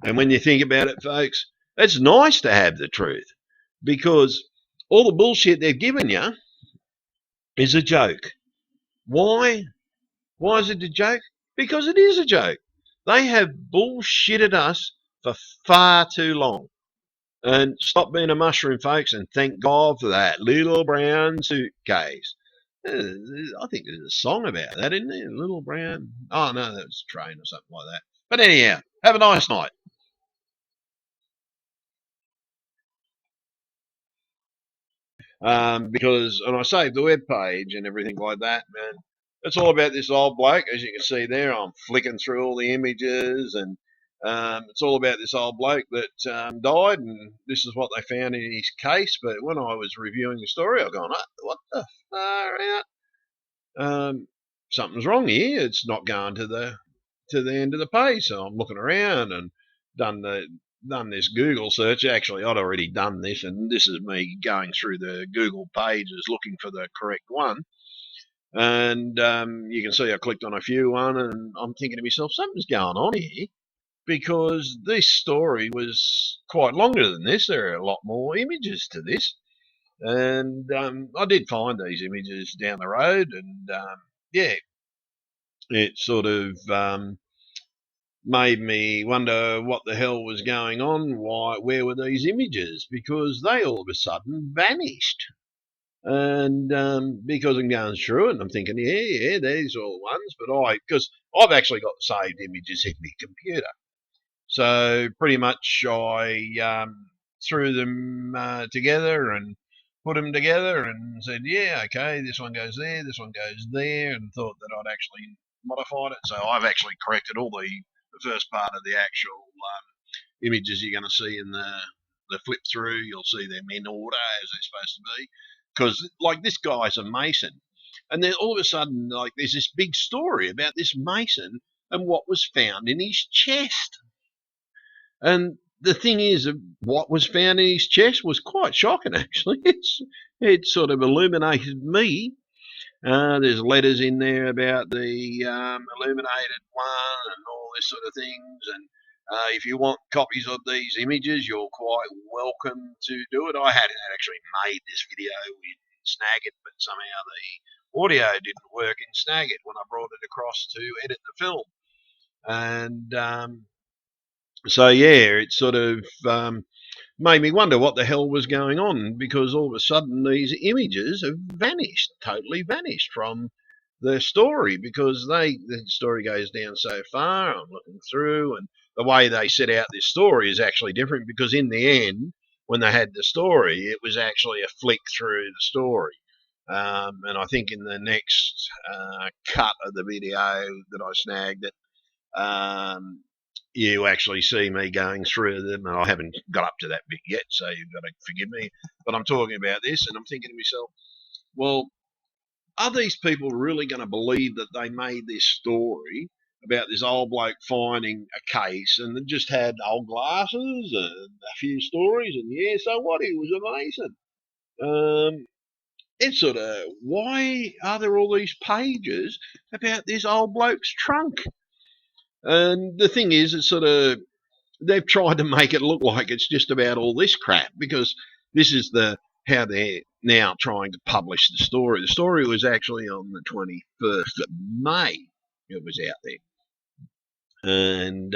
And when you think about it, folks, it's nice to have the truth because all the bullshit they've given you is a joke. Why? Why is it a joke? Because it is a joke. They have bullshitted us for far too long. And stop being a mushroom, folks, and thank God for that little brown suitcase. I think there's a song about that, isn't there? Little brown. Oh, no, that was a train or something like that. But anyhow, have a nice night. Because, and I saved the web page and everything like that, man. It's all about this old bloke, as you can see there. I'm flicking through all the images, and it's all about this old bloke that died, and this is what they found in his case. But when I was reviewing the story, I've gone, oh, what the far out? Something's wrong here. It's not going to the end of the page. So I'm looking around and done this Google search. Actually, I'd already done this, and this is me going through the Google pages looking for the correct one. And you can see I clicked on a few and I'm thinking to myself, something's going on here because this story was quite longer than this. There are a lot more images to this. And I did find these images down the road, and yeah, it sort of made me wonder what the hell was going on. Where were these images? Because they all of a sudden vanished. And because I'm going through it, and I'm thinking, yeah, these are all the ones. But because I've actually got the saved images in my computer, so pretty much I threw them together and put them together and said, yeah, okay, this one goes there, this one goes there, and thought that I'd actually modified it. So I've actually corrected all the first part of the actual images you're going to see in the flip through. You'll see them in order as they're supposed to be. Because, like, this guy's a mason. And then all of a sudden, like, there's this big story about this mason and what was found in his chest. And the thing is, what was found in his chest was quite shocking, actually. It sort of illuminated me. There's letters in there about the illuminated one and all this sort of things. And if you want copies of these images, you're quite welcome to do it. I had actually made this video in Snagit, but somehow the audio didn't work in Snagit when I brought it across to edit the film. And so yeah, it sort of made me wonder what the hell was going on, because all of a sudden these images have vanished, totally vanished from the story, because the story goes down so far. I'm looking through, and the way they set out this story is actually different, because in the end, when they had the story, it was actually a flick through the story. And I think in the next cut of the video that I snagged it, you actually see me going through them, and I haven't got up to that bit yet, so you've got to forgive me. But I'm talking about this, and I'm thinking to myself, well, are these people really going to believe that they made this story about this old bloke finding a case and then just had old glasses and a few stories, and yeah, so what? He was a mason. It's sort of, why are there all these pages about this old bloke's trunk? And the thing is, it's sort of, they've tried to make it look like it's just about all this crap, because this is how they're now trying to publish the story. The story was actually on the 21st of May. It was out there. And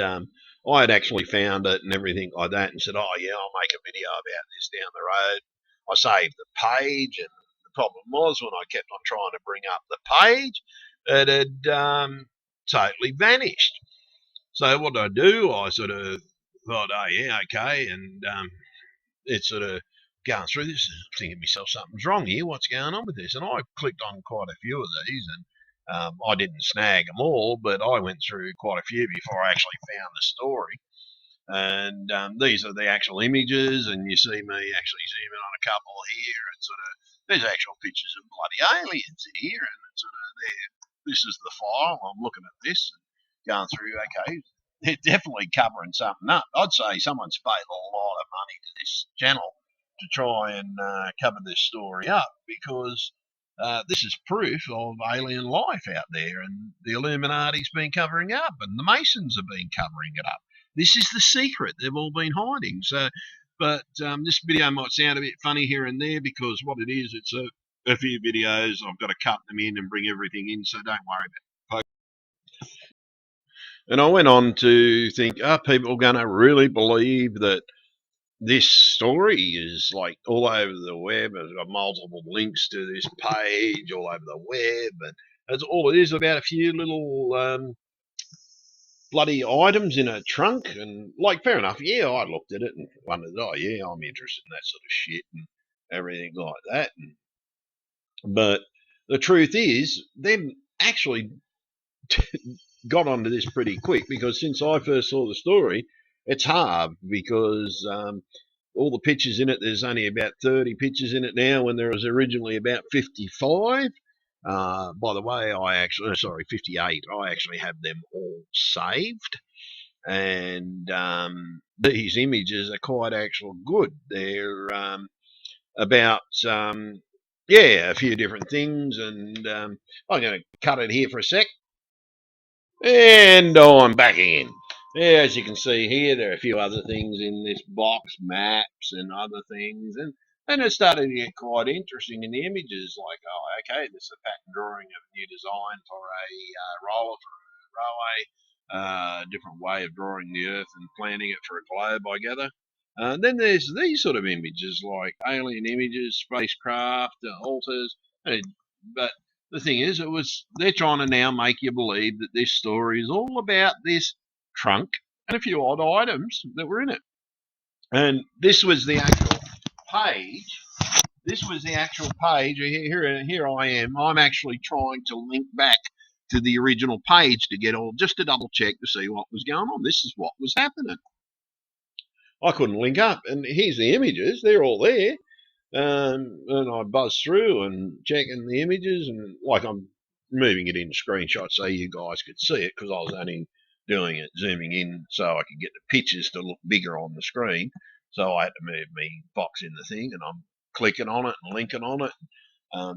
I had actually found it and everything like that and said, oh, yeah, I'll make a video about this down the road. I saved the page, and the problem was when I kept on trying to bring up the page, it had totally vanished. So what did I do? I sort of thought, oh, yeah, okay. And it's sort of going through this, thinking to myself, something's wrong here. What's going on with this? And I clicked on quite a few of these, and I didn't snag them all, but I went through quite a few before I actually found the story. And these are the actual images, and you see me actually zooming on a couple here, and sort of there's actual pictures of bloody aliens in here, and it's sort of there. This is the file. I'm looking at this and going through. Okay, they're definitely covering something up. I'd say someone's paid a lot of money to this channel to try and cover this story up, because this is proof of alien life out there, and the Illuminati's been covering up, and the Masons have been covering it up. This is the secret they've all been hiding. So, but this video might sound a bit funny here and there because what it is, it's a few videos. I've got to cut them in and bring everything in, so don't worry about it. And I went on to think, are people going to really believe that this story is like all over the web? It's got multiple links to this page all over the web, and that's all it is, about a few little bloody items in a trunk. And like, fair enough, yeah, I looked at it and wondered, oh yeah, I'm interested in that sort of shit and everything like that. But the truth is, they've actually got onto this pretty quick, because since I first saw the story, it's hard because all the pictures in it, there's only about 30 pictures in it now, when there was originally about 55. By the way, 58. I actually have them all saved, and these images are quite actual good. They're about a few different things, and I'm going to cut it here for a sec. And I'm back again. Yeah, as you can see here, there are a few other things in this box, maps and other things, and it started to get quite interesting in the images. Like, oh, okay, this is a pattern drawing of a new design for a roller for a railway, different way of drawing the Earth and planning it for a globe, I gather. Then there's these sort of images, like alien images, spacecraft, altars, but the thing is, they're trying to now make you believe that this story is all about this trunk and a few odd items that were in it. And this was the actual page. This was the actual page. Here I am. I'm actually trying to link back to the original page to get just to double check to see what was going on. This is what was happening. I couldn't link up, and here's the images. They're all there. And I buzzed through and checking the images, and like, I'm moving it into screenshots so you guys could see it, because I was only doing it zooming in so I could get the pictures to look bigger on the screen. So I had to move me box in the thing, and I'm clicking on it and linking on it.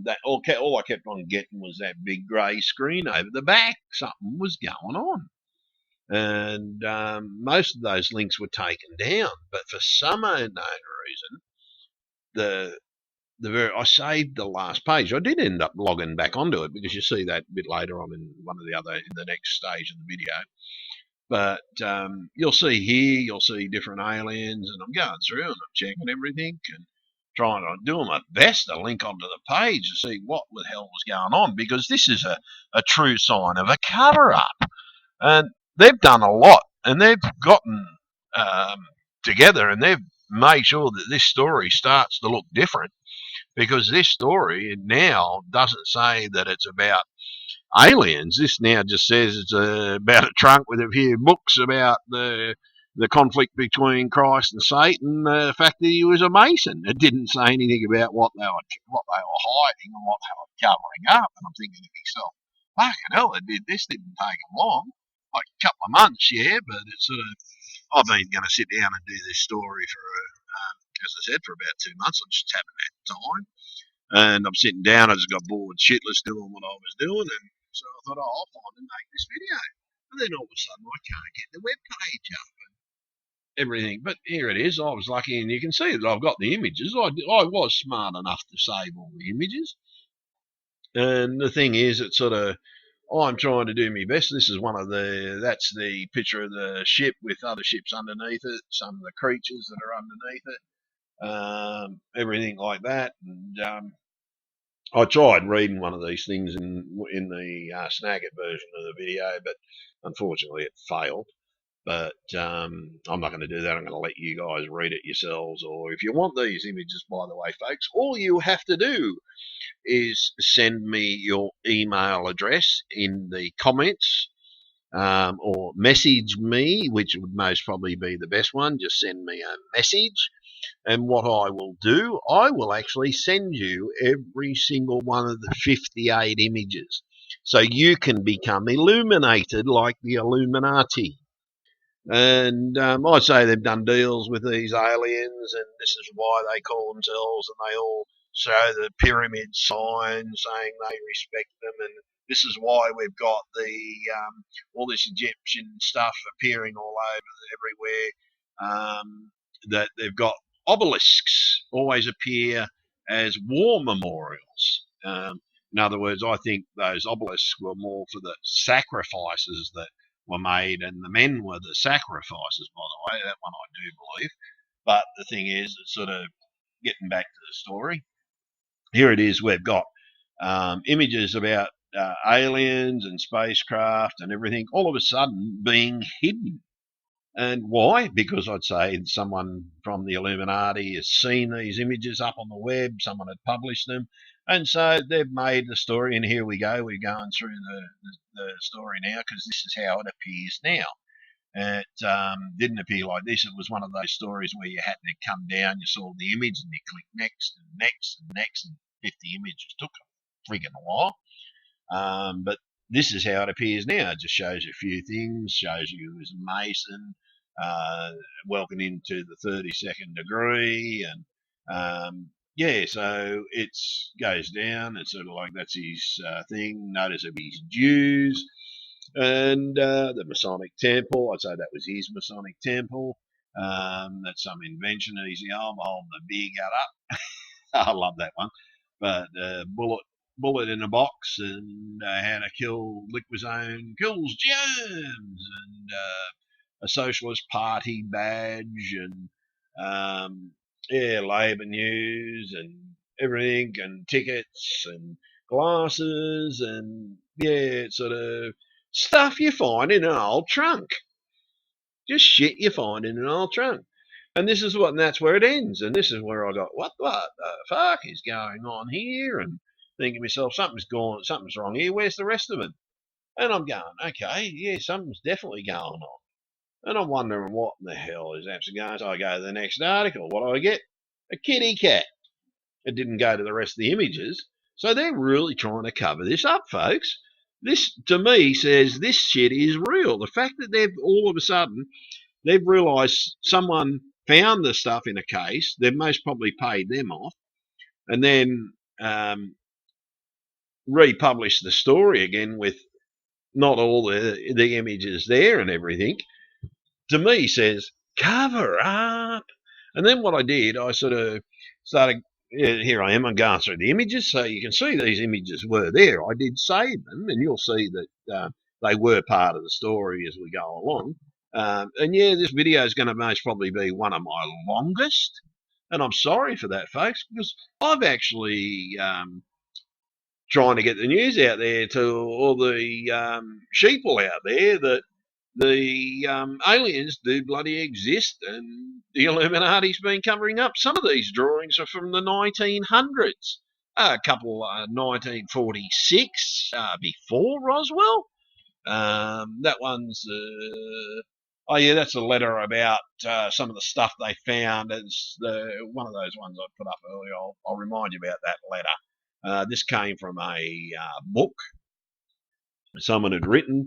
That all I kept on getting was that big grey screen over the back. Something was going on. And most of those links were taken down, but for some unknown reason, I saved the last page. I did end up logging back onto it, because you see that a bit later on in the next stage of the video. But you'll see here, you'll see different aliens, and I'm going through and I'm checking everything and trying to do my best to link onto the page to see what the hell was going on, because this is a true sign of a cover-up. And they've done a lot, and they've gotten together, and they've made sure that this story starts to look different, because this story now doesn't say that it's about aliens. This now just says it's about a trunk with a few books about the conflict between Christ and Satan, the fact that he was a Mason. It didn't say anything about what they were hiding and what they were covering up. And I'm thinking to myself, fucking hell, this didn't take them long. Like a couple of months, yeah, but it's sort of, I've been going to sit down and do this story for, as I said, for about 2 months. I just haven't had time. And I'm sitting down, I just got bored shitless doing what I was doing, and so I thought, oh, I'll find and make this video. And then all of a sudden, I can't get the web page up and everything. But here it is. I was lucky, and you can see that I've got the images. I was smart enough to save all the images. And the thing is, it's sort of, I'm trying to do my best. This is that's the picture of the ship with other ships underneath it, some of the creatures that are underneath it, everything like that. And I tried reading one of these things in the Snagit version of the video, but unfortunately it failed. But I'm not going to do that. I'm going to let you guys read it yourselves. Or if you want these images, by the way, folks, all you have to do is send me your email address in the comments, or message me, which would most probably be the best one. Just send me a message. And what I will do, I will actually send you every single one of the 58 images, so you can become illuminated like the Illuminati. And I say they've done deals with these aliens, and this is why they call themselves, and they all show the pyramid sign saying they respect them, and This is why we've got the all this Egyptian stuff appearing all over everywhere. That they've got obelisks always appear as war memorials. In other words, I think those obelisks were more for the sacrifices that were made, and the men were the sacrifices, by the way. That one I do believe. But the thing is, it's sort of getting back to the story. Here it is. We've got images about aliens and spacecraft and everything all of a sudden being hidden. And why? Because I'd say someone from the Illuminati has seen these images up on the web, someone had published them, and so they've made the story, and here we go. We're going through the story now because this is how it appears now. It didn't appear like this. It was one of those stories where you had to come down, you saw the image, and you click next and next and next, and 50 images took a friggin' while. But this is how it appears now. It just shows you a few things, shows you as a Mason, welcoming into the 32nd degree, and yeah, so it goes down. It's sort of like that's his thing. Notice of his Jews. And the Masonic Temple, I'd say that was his Masonic Temple. That's some invention of his own, holding the beer gut up. I love that one. But bullet in a box, and how to kill liquozone kills germs, and a socialist party badge, and yeah, Labour news, and everything, and tickets, and glasses, and yeah, sort of stuff you find in an old trunk. Just shit you find in an old trunk. And this is what, and that's where it ends. And this is where I got, what the fuck is going on here? And thinking to myself, something's wrong here. Where's the rest of it? And I'm going, okay, yeah, something's definitely going on. And I'm wondering what in the hell is actually going on. So I go to the next article. What do I get? A kitty cat. It didn't go to the rest of the images. So they're really trying to cover this up, folks. This, to me, says this shit is real. The fact that they've all of a sudden, they've realised someone found the stuff in a case. They've most probably paid them off, and then republished the story again with not all the images there and everything. To me, says cover up. And then what I did, I sort of started. Here I am. I'm going through the images, so you can see these images were there. I did save them, and you'll see that they were part of the story as we go along. And yeah, this video is going to most probably be one of my longest, and I'm sorry for that, folks, because I've actually trying to get the news out there to all the sheeple out there that the aliens do bloody exist, and the Illuminati's been covering up. Some of these drawings are from the 1900s, a couple 1946, before Roswell. That one's oh yeah, that's a letter about some of the stuff they found. It's one of those ones I put up earlier. I'll remind you about that letter. This came from a book someone had written.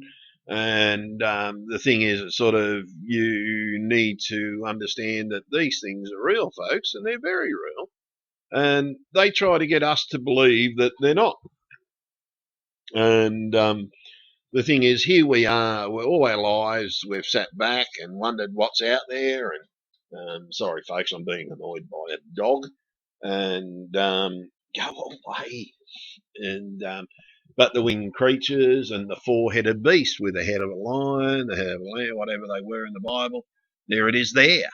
And the thing is, it's sort of, you need to understand that these things are real, folks, and they're very real. And they try to get us to believe that they're not. And the thing is, here we are, all our lives, we've sat back and wondered what's out there. And sorry, folks, I'm being annoyed by a dog. And go away. And but the winged creatures and the four-headed beast with the head of a lion, the head of a lamb, whatever they were in the Bible, there it is there.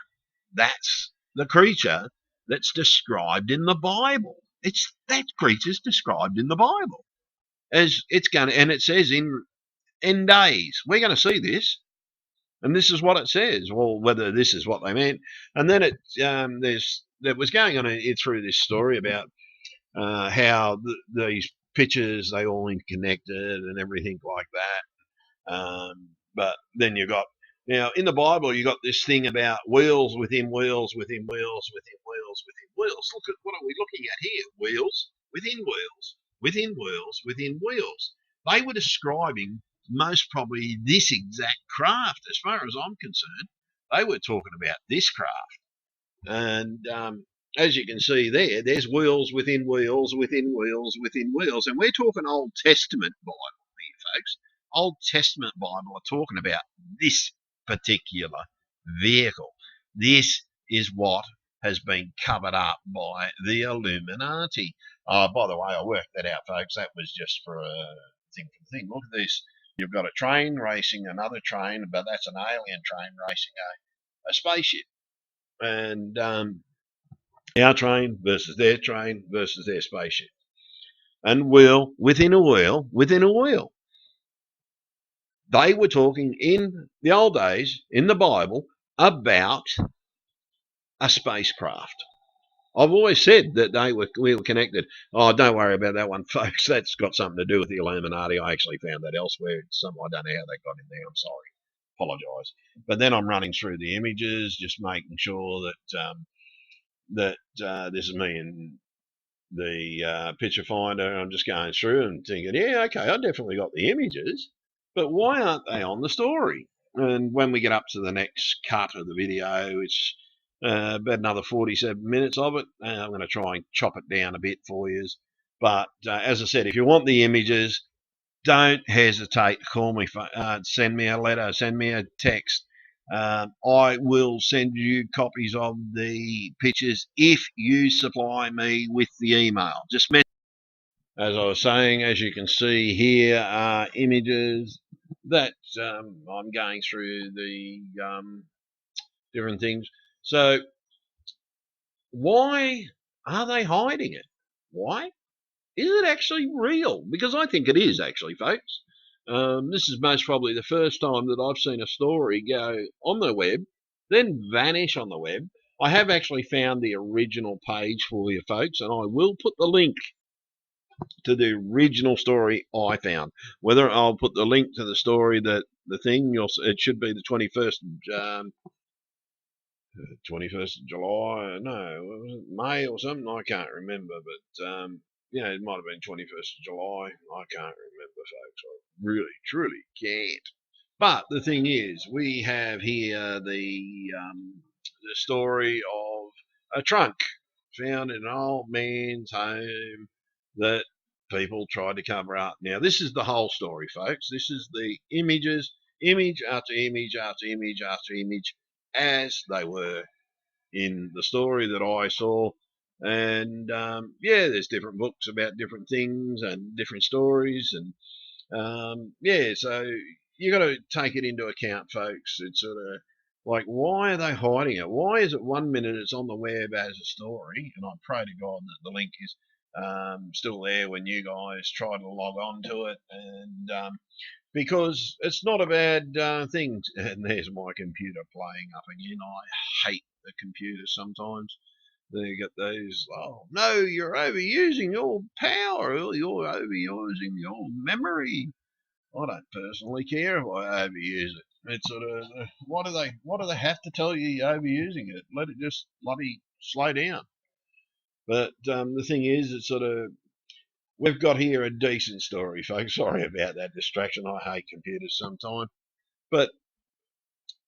That's the creature that's described in the Bible. It's that creature's described in the Bible. As it's going to, and it says in days, we're going to see this. And this is what it says. Well, whether this is what they meant. And then there was going on through this story about how these pictures, they all interconnected and everything like that. But then you got, now in the Bible, you got this thing about wheels within wheels within wheels within wheels within wheels. Look at, what are we looking at here? Wheels within wheels within wheels within wheels. They were describing most probably this exact craft. As far as I'm concerned, they were talking about this craft. And as you can see there, there's wheels within wheels within wheels within wheels. And we're talking Old Testament Bible here, folks. Old Testament Bible are talking about this particular vehicle. This is what has been covered up by the Illuminati. Oh, by the way, I worked that out, folks. That was just for a thing. Look at this. You've got a train racing another train, but that's an alien train racing a spaceship. And our train versus their spaceship. And wheel within a wheel within a wheel. They were talking in the old days, in the Bible, about a spacecraft. I've always said that we were connected. Oh, don't worry about that one, folks. That's got something to do with the Illuminati. I actually found that elsewhere. I don't know how they got in there. I'm sorry. Apologise. But then I'm running through the images, just making sure that this is me and the picture finder. I'm just going through and thinking, yeah, okay, I definitely got the images, but why aren't they on the story? And when we get up to the next cut of the video, it's about another 47 minutes of it. I'm going to try and chop it down a bit for you. But as I said, if you want the images, don't hesitate to call me, send me a letter, send me a text. I will send you copies of the pictures if you supply me with the email. Just as I was saying, as you can see here are images that I'm going through the different things. So why are they hiding it? Why? Is it actually real? Because I think it is, actually, folks. This is most probably the first time that I've seen a story go on the web, then vanish on the web. I have actually found the original page for you, folks, and I will put the link to the original story I found. Whether I'll put the link to the story that the thing, it should be the 21st of July, no, was it May or something? I can't remember, but it might have been 21st of July. I can't remember, folks. I really, truly can't. But the thing is, we have here the story of a trunk found in an old man's home that people tried to cover up. Now, this is the whole story, folks. This is the images, image after image after image after image, as they were in the story that I saw. And there's different books about different things and different stories. And so you got to take it into account, folks. It's sort of like, why are they hiding it? Why is it 1 minute it's on the web as a story? And I pray to God that the link is still there when you guys try to log on to it. And because it's not a bad thing. And there's my computer playing up again. I hate the computer sometimes. They get those, oh, no, you're overusing your power. You're overusing your memory. I don't personally care if I overuse it. It's sort of, what do they have to tell you you're overusing it? Let it just bloody slow down. But the thing is, it's sort of, we've got here a decent story, folks. Sorry about that distraction. I hate computers sometimes. But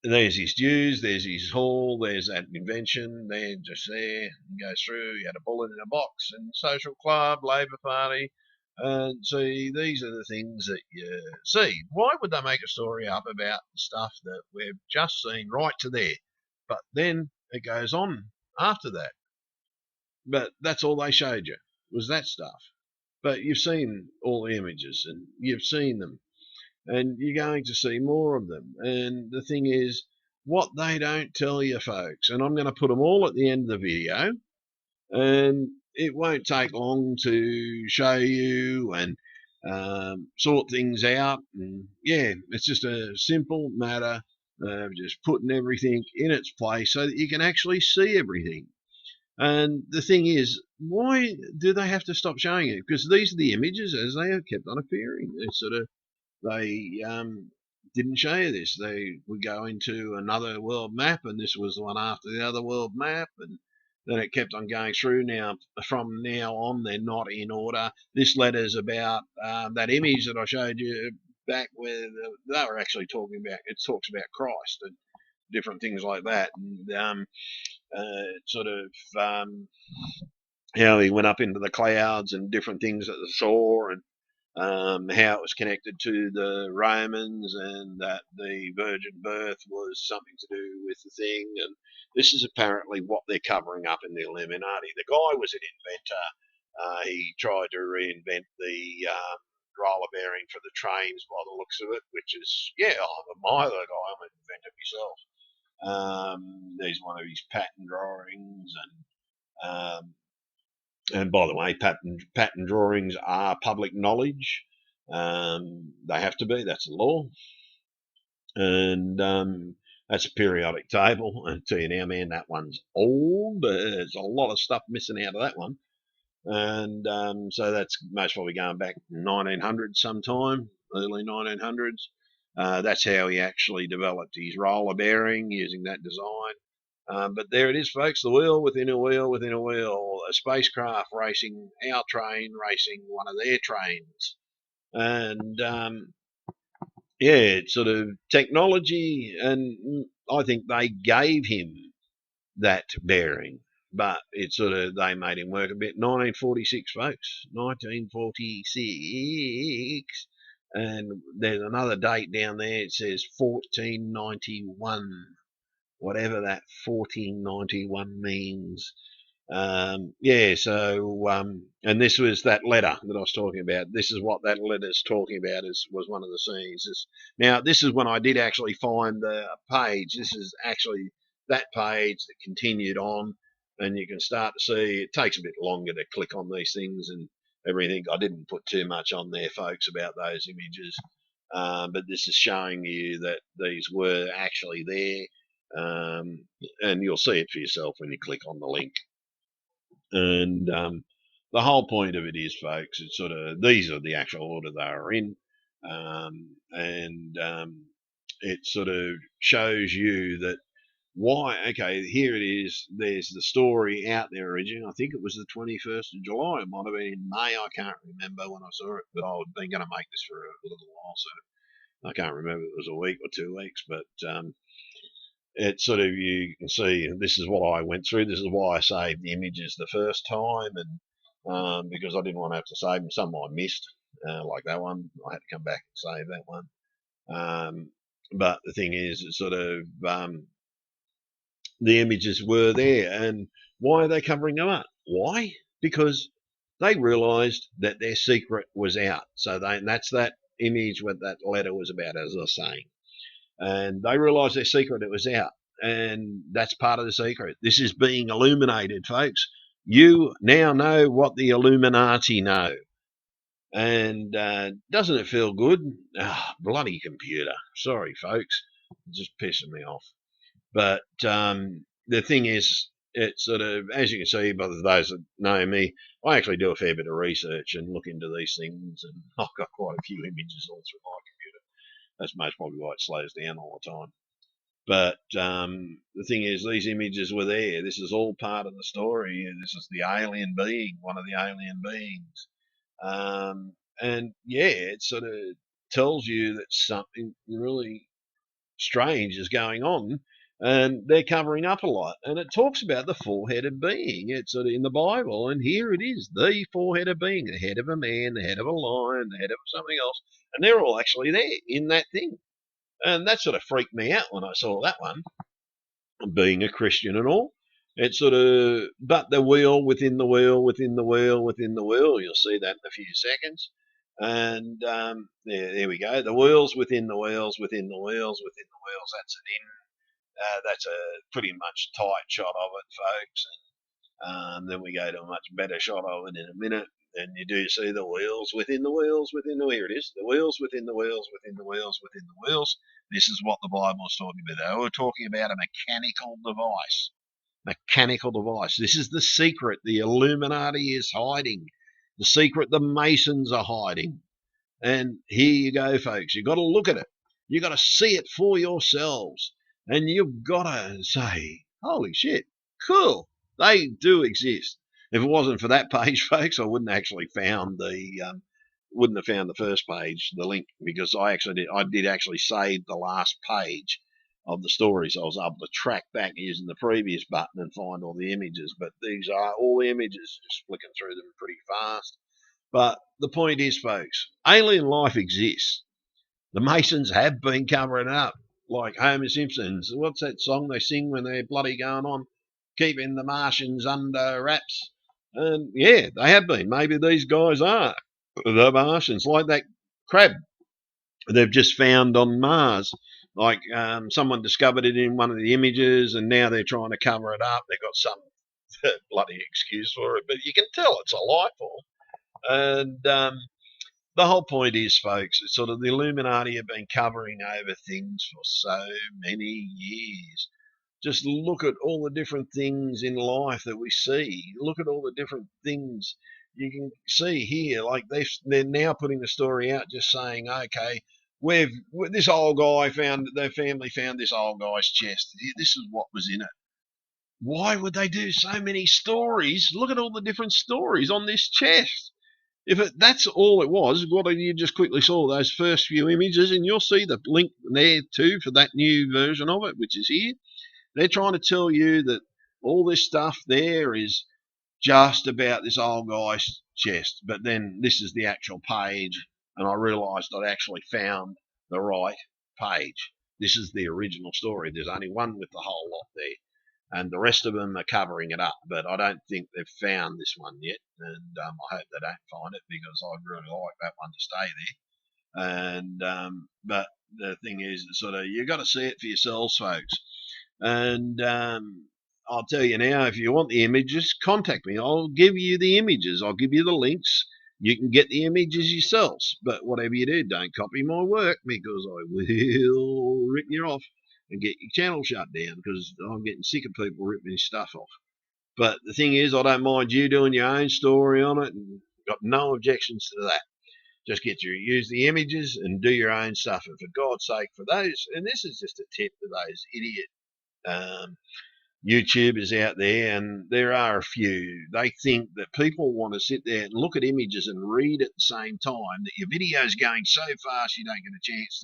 there's his dues, there's his haul, there's that invention, they're just there, and goes through. You had a bullet in a box, and social club, Labor Party. And see, these are the things that you see. Why would they make a story up about stuff that we've just seen right to there? But then it goes on after that. But that's all they showed you, was that stuff. But you've seen all the images, and you've seen them, and you're going to see more of them. And the thing is, what they don't tell you, folks, and I'm going to put them all at the end of the video, and it won't take long to show you and sort things out. And it's just a simple matter of just putting everything in its place so that you can actually see everything. And the thing is, why do they have to stop showing it? Because these are the images as they have kept on appearing. It's sort of, they didn't show you this. They would go into another world map, and this was the one after the other world map, and then it kept on going through. Now, from now on, they're not in order. This letter's about that image that I showed you back where they were actually talking about. It talks about Christ and different things like that. And Sort of how he went up into the clouds and different things that they saw, and how it was connected to the Romans, and that the virgin birth was something to do with the thing. And this is apparently what they're covering up in the Illuminati. The guy was an inventor. He tried to reinvent the roller bearing for the trains by the looks of it, which is, yeah, I admire the guy. I'm an inventor myself. There's one of his patent drawings, and by the way, patent drawings are public knowledge. They have to be. That's the law, and that's a periodic table. I tell you now, man, that one's old. There's a lot of stuff missing out of that one, and so that's most probably going back 1900s sometime, early 1900s. That's how he actually developed his roller bearing using that design. But there it is, folks, the wheel within a wheel within a wheel, a spacecraft racing our train, racing one of their trains. And yeah, it's sort of technology, and I think they gave him that bearing, but it's sort of, they made him work a bit. 1946, folks, 1946. And there's another date down there, it says 1491. Whatever that 1491 means. Yeah, so, and this was that letter that I was talking about. This is what that letter's talking about, was one of the scenes. Now, this is when I did actually find the page. This is actually that page that continued on, and you can start to see, it takes a bit longer to click on these things and everything. I didn't put too much on there, folks, about those images. But this is showing you that these were actually there. And you'll see it for yourself when you click on the link. And the whole point of it is, folks, it's sort of, these are the actual order they are in, and it sort of shows you that why. Okay, here it is. There's the story out there originally. I think it was the 21st of July. It might have been in May. I can't remember when I saw it, but I've been going to make this for a little while, so I can't remember if it was a week or 2 weeks, but it's sort of, you can see, this is what I went through. This is why I saved the images the first time, and because I didn't want to have to save them. Some I missed, like that one. I had to come back and save that one. But the thing is, it's sort of, the images were there, and why are they covering them up? Why? Because they realised that their secret was out. So and that's that image, what that letter was about, as I was saying. And they realised their secret, it was out, and that's part of the secret. This is being illuminated, folks. You now know what the Illuminati know, and doesn't it feel good? Bloody computer, sorry folks, it's just pissing me off. But the thing is, it's sort of, as you can see by those that know me, I actually do a fair bit of research and look into these things, and I've got quite a few images all through my computer. That's most probably why it slows down all the time. But the thing is, these images were there. This is all part of the story. This is the alien being, one of the alien beings. And yeah, it sort of tells you that something really strange is going on, and they're covering up a lot. And it talks about the four-headed being. It's sort of in the Bible, and here it is, the four-headed being, the head of a man, the head of a lion, the head of something else, and they're all actually there in that thing. And that sort of freaked me out when I saw that one, being a Christian and all. It sort of, but the wheel within the wheel within the wheel within the wheel, you'll see that in a few seconds. And there we go. The wheels within the wheels within the wheels within the wheels. That's an in. That's a pretty much tight shot of it, folks. And then we go to a much better shot of it in a minute. And you do see the wheels within the wheels within the, here it is, the wheels within the wheels within the wheels within the wheels. This is what the Bible is talking about. They were talking about a mechanical device. Mechanical device. This is the secret the Illuminati is hiding. The secret the Masons are hiding. And here you go, folks. You've got to look at it. You've got to see it for yourselves. And you've got to say, holy shit, cool. They do exist. If it wasn't for that page, folks, I wouldn't actually found the wouldn't have found the first page, the link, because I did actually save the last page of the stories. I was able to track back using the previous button and find all the images. But these are all the images, just flicking through them pretty fast. But the point is, folks, alien life exists. The Masons have been covering it up, like Homer Simpson's. What's that song they sing when they're bloody going on? Keeping the Martians under wraps. And yeah, they have been. Maybe these guys are the Martians, like that crab they've just found on Mars. Like someone discovered it in one of the images, and now they're trying to cover it up. They've got some bloody excuse for it, but you can tell it's a life form. And the whole point is, folks, it's sort of the Illuminati have been covering over things for so many years. Just look at all the different things in life that we see. Look at all the different things you can see here. Like they're now putting the story out, just saying, okay, this old guy found, their family found this old guy's chest. This is what was in it. Why would they do so many stories? Look at all the different stories on this chest. If that's all it was, what you just quickly saw those first few images, and you'll see the link there too for that new version of it, which is here. They're trying to tell you that all this stuff there is just about this old guy's chest. But then this is the actual page, and I realised I'd actually found the right page. This is the original story. There's only one with the whole lot there, and the rest of them are covering it up. But I don't think they've found this one yet, and I hope they don't find it, because I'd really like that one to stay there. And but the thing is, sort of, you got to see it for yourselves, folks. And I'll tell you now, if you want the images, contact me. I'll give you the images. I'll give you the links. You can get the images yourselves. But whatever you do, don't copy my work, because I will rip you off and get your channel shut down, because I'm getting sick of people ripping his stuff off. But the thing is, I don't mind you doing your own story on it, and got no objections to that. Just use the images and do your own stuff. And for God's sake, for those, and this is just a tip to those idiot YouTubers out there, and there are a few, they think that people want to sit there and look at images and read at the same time, that your video's going so fast you don't get a chance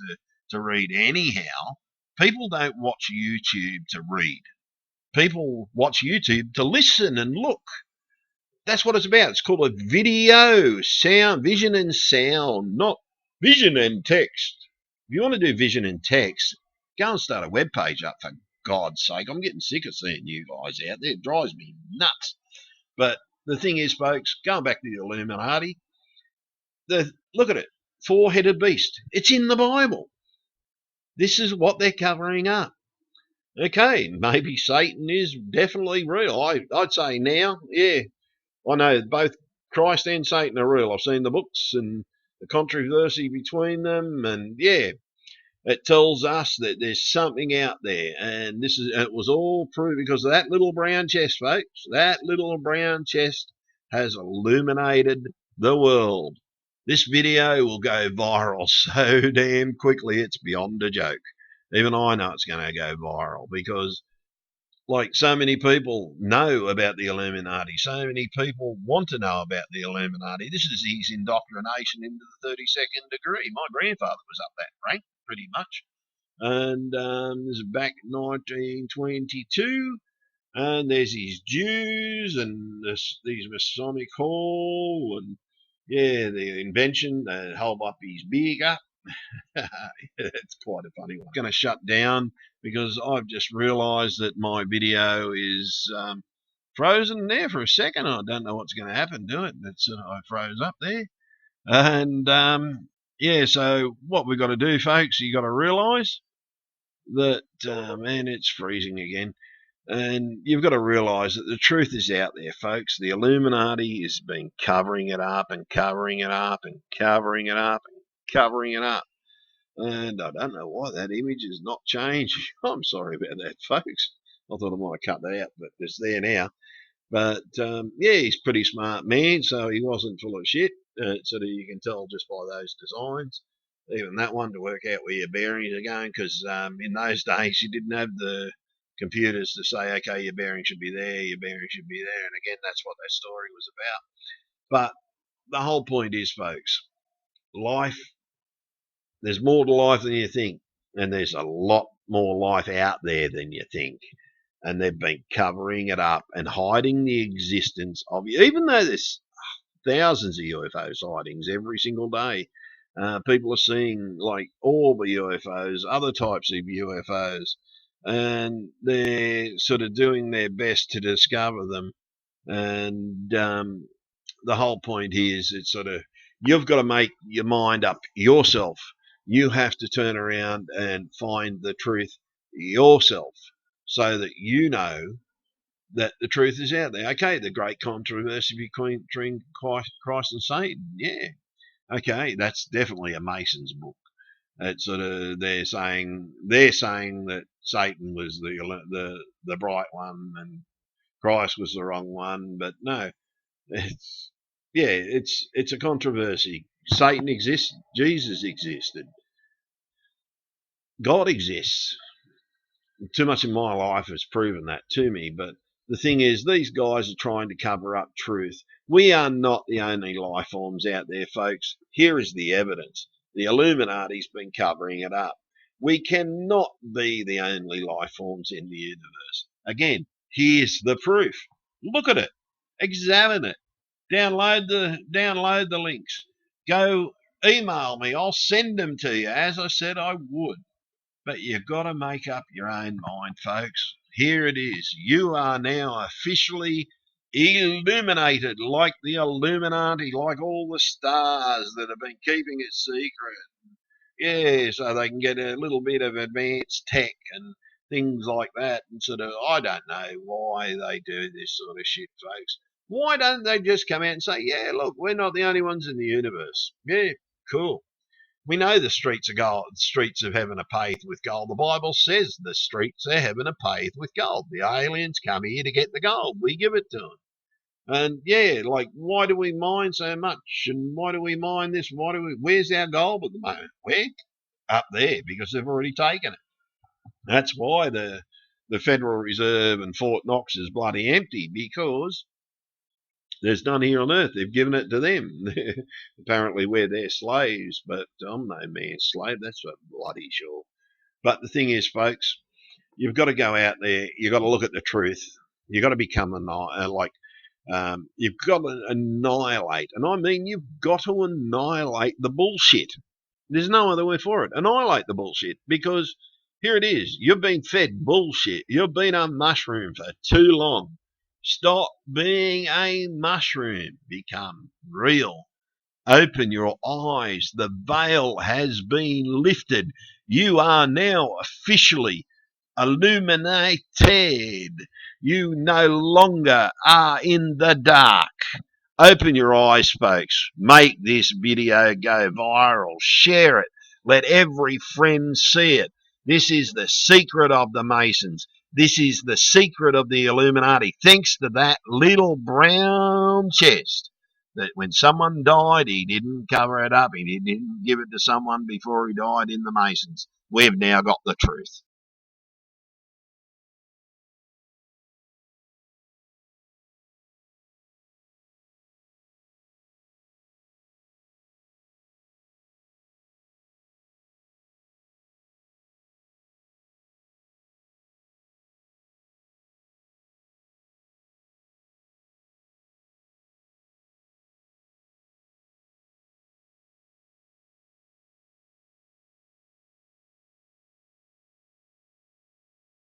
to read anyhow. People don't watch YouTube to read. People watch YouTube to listen and look. That's what it's about. It's called a video, sound, vision and sound, not vision and text. If you want to do vision and text, go and start a web page up, for God's sake. I'm getting sick of seeing you guys out there. It drives me nuts. But the thing is, folks, going back to the Illuminati, look at it. Four-headed beast. It's in the Bible. This is what they're covering up. Okay, maybe Satan is definitely real. I'd say now, yeah, I know both Christ and Satan are real. I've seen the books and the controversy between them, and yeah, it tells us that there's something out there, and it was all proved because of that little brown chest, folks. That little brown chest has illuminated the world. This video will go viral so damn quickly, it's beyond a joke. Even I know it's going to go viral, because like so many people know about the Illuminati, so many people want to know about the Illuminati. This is his indoctrination into the 32nd degree. My grandfather was up that rank, pretty much. And this is back in 1922. And there's his Jews and these Masonic Hall, and yeah, the invention to hold up his beer gut. It's quite a funny one. I'm going to shut down because I've just realised that my video is frozen there for a second. I don't know what's going to happen to it. I froze up there. And yeah, so what we've got to do, folks, you got to realise that, man, it's freezing again. And you've got to realise that the truth is out there, folks. The Illuminati has been covering it up and covering it up and covering it up and covering it up. And I don't know why that image is not changed. I'm sorry about that, folks. I thought I might have cut that out, but it's there now. But yeah, he's a pretty smart man, so he wasn't full of shit. So that you can tell just by those designs. Even that one, to work out where your bearings are going, because in those days you didn't have the computers to say, okay, your bearing should be there, your bearing should be there. And again, that's what that story was about. But the whole point is, folks, life, there's more to life than you think. And there's a lot more life out there than you think. And they've been covering it up and hiding the existence of you, even though there's thousands of UFO sightings every single day. People are seeing like all the UFOs, other types of UFOs, and they're sort of doing their best to discover them. And the whole point here is it's sort of you've got to make your mind up yourself. You have to turn around and find the truth yourself so that you know that the truth is out there. Okay, the great controversy between Christ and Satan. Yeah, okay, that's definitely a Mason's book. It's sort of they're saying that Satan was the bright one and Christ was the wrong one, but no, it's it's a controversy. Satan exists, Jesus existed, God exists. Too much in my life has proven that to me. But the thing is, these guys are trying to cover up truth. We are not the only life forms out there, folks. Here is the evidence. The Illuminati's been covering it up. We cannot be the only life forms in the universe. Again, here's the proof. Look at it. Examine it. Download the links. Go email me. I'll send them to you, as I said I would. But you've got to make up your own mind, folks. Here it is. You are now officially illuminated like the Illuminati, like all the stars that have been keeping it secret. Yeah, so they can get a little bit of advanced tech and things like that. And sort of, I don't know why they do this sort of shit, folks. Why don't they just come out and say, yeah, look, we're not the only ones in the universe. Yeah, cool. We know the streets of gold, the streets of heaven are paved with gold. The Bible says the streets of heaven are paved with gold. The aliens come here to get the gold. We give it to them. And yeah, like, why do we mine so much? And why do we mine this? Where's our gold at the moment? Where? Up there, because they've already taken it. That's why the Federal Reserve and Fort Knox is bloody empty, because there's none here on earth. They've given it to them. Apparently, we're their slaves, but I'm no man's slave. That's for bloody sure. But the thing is, folks, you've got to go out there. You've got to look at the truth. You've got to become you've got to annihilate, and I mean you've got to annihilate the bullshit. There's no other way for it. Annihilate the bullshit, because here it is. You've been fed bullshit. You've been a mushroom for too long. Stop being a mushroom. Become real. Open your eyes. The veil has been lifted. You are now officially illuminated. You no longer are in the dark. Open your eyes, folks. Make this video go viral. Share it. Let every friend see it. This is the secret of the Masons. This is the secret of the Illuminati. Thanks to that little brown chest that when someone died, he didn't cover it up. He didn't give it to someone before he died in the Masons. We've now got the truth.